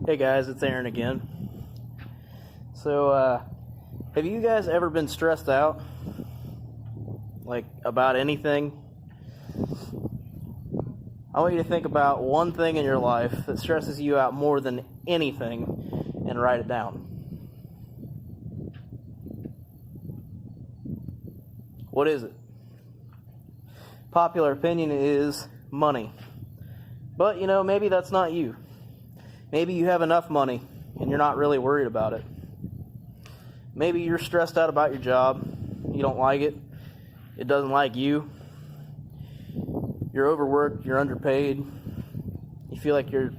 Hey guys, it's Aaron again. So, have you guys ever been stressed out? Like, about anything? I want you to think about one thing in your life that stresses you out more than anything and write it down. What is it? Popular opinion is money. But, maybe that's not you. Maybe you have enough money and you're not really worried about it. Maybe you're stressed out about your job. You don't like it. It doesn't like you. You're overworked. You're underpaid. You feel like you're,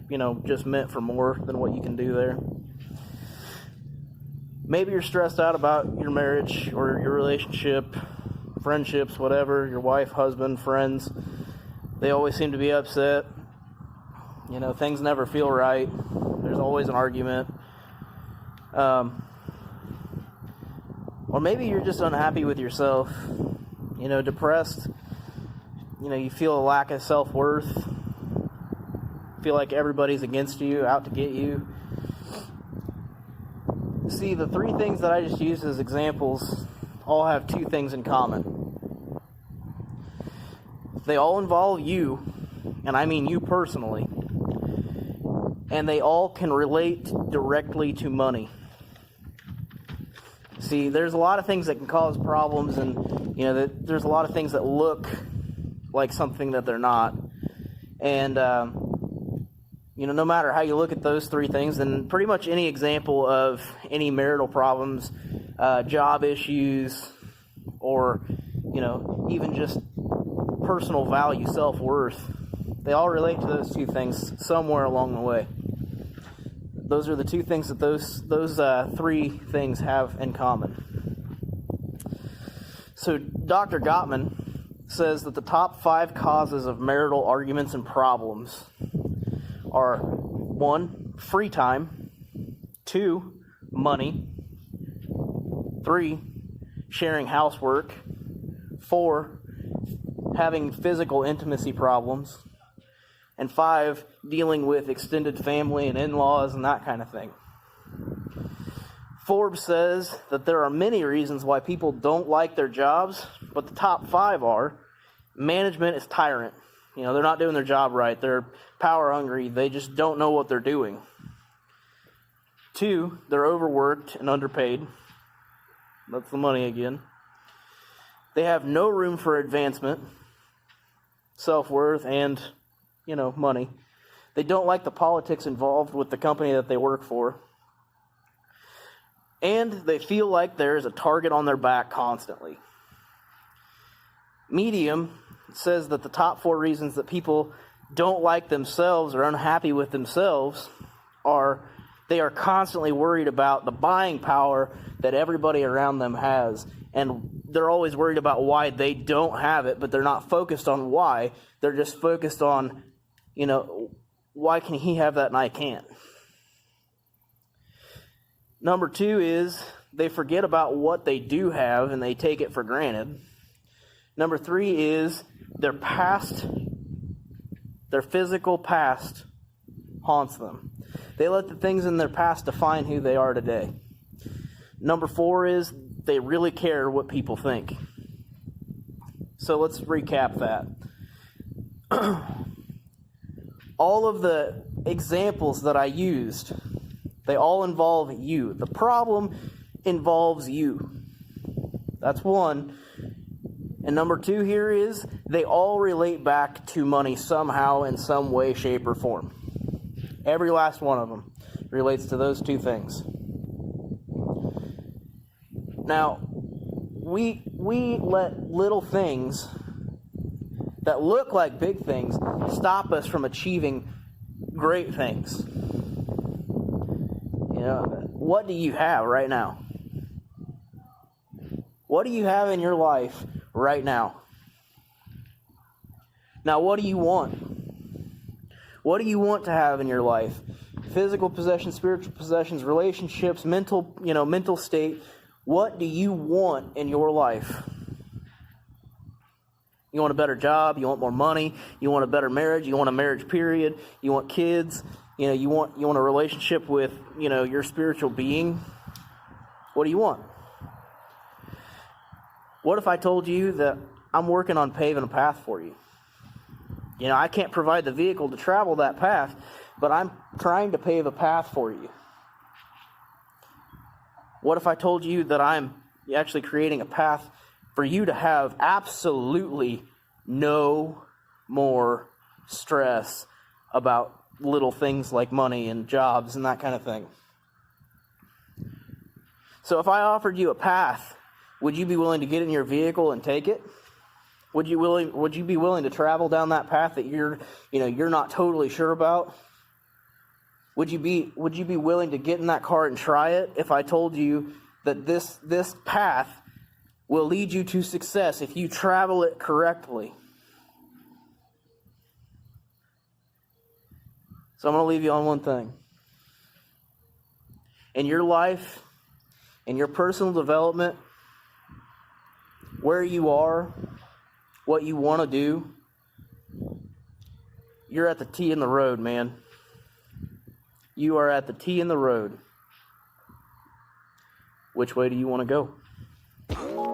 just meant for more than what you can do there. Maybe you're stressed out about your marriage or your relationship, friendships, whatever, your wife, husband, friends. They always seem to be upset. Things never feel right. There's always an argument. Or maybe you're just unhappy with yourself, depressed. You feel a lack of self-worth. Feel like everybody's against you, out to get you. See, the three things that I just used as examples all have two things in common. They all involve you, and I mean you personally. And they all can relate directly to money. See, there's a lot of things that can cause problems, and there's a lot of things that look like something that they're not. And no matter how you look at those three things, then pretty much any example of any marital problems, job issues, or even just personal value, self-worth, they all relate to those two things somewhere along the way. Those are the two things that those three things have in common. So Dr. Gottman says that the top 5 causes of marital arguments and problems are 1, free time, 2, money, 3, sharing housework, 4, having physical intimacy problems, and 5, dealing with extended family and in-laws and that kind of thing. Forbes says that there are many reasons why people don't like their jobs, but the top 5 are: management is tyrant. They're not doing their job right. They're power hungry. They just don't know what they're doing. 2, they're overworked and underpaid. That's the money again. They have no room for advancement, self-worth, and money. They don't like the politics involved with the company that they work for. And they feel like there is a target on their back constantly. Medium says that the top 4 reasons that people don't like themselves or unhappy with themselves are they are constantly worried about the buying power that everybody around them has. And they're always worried about why they don't have it, but they're not focused on why. They're just focused on why can he have that and I can't? Number 2 is they forget about what they do have and they take it for granted. Number 3 is their physical past haunts them. They let the things in their past define who they are today. Number 4 is they really care what people think. So let's recap that. All of the examples that I used, they all involve you. The problem involves you. That's 1. And number 2 here is they all relate back to money somehow in some way, shape, or form. Every last one of them relates to those 2 things. Now, we let little things that look like big things stop us from achieving great things. What do you have right now? What do you have in your life right now? Now, what do you want? What do you want to have in your life? Physical possessions, spiritual possessions, relationships, mental state. What do you want in your life? You want a better job, you want more money, you want a better marriage, you want a marriage period, you want kids, You want a relationship with, your spiritual being. What do you want? What if I told you that I'm working on paving a path for you? I can't provide the vehicle to travel that path, but I'm trying to pave a path for you. What if I told you that I'm actually creating a path for you to have absolutely no more stress about little things like money and jobs and that kind of thing? So if I offered you a path, would you be willing to get in your vehicle and take it? Would you be willing to travel down that path that you're not totally sure about? Would you be willing to get in that car and try it if I told you that this path will lead you to success if you travel it correctly? So I'm going to leave you on one thing. In your life, in your personal development, where you are, what you want to do, you're at the T in the road, man. You are at the T in the road. Which way do you want to go?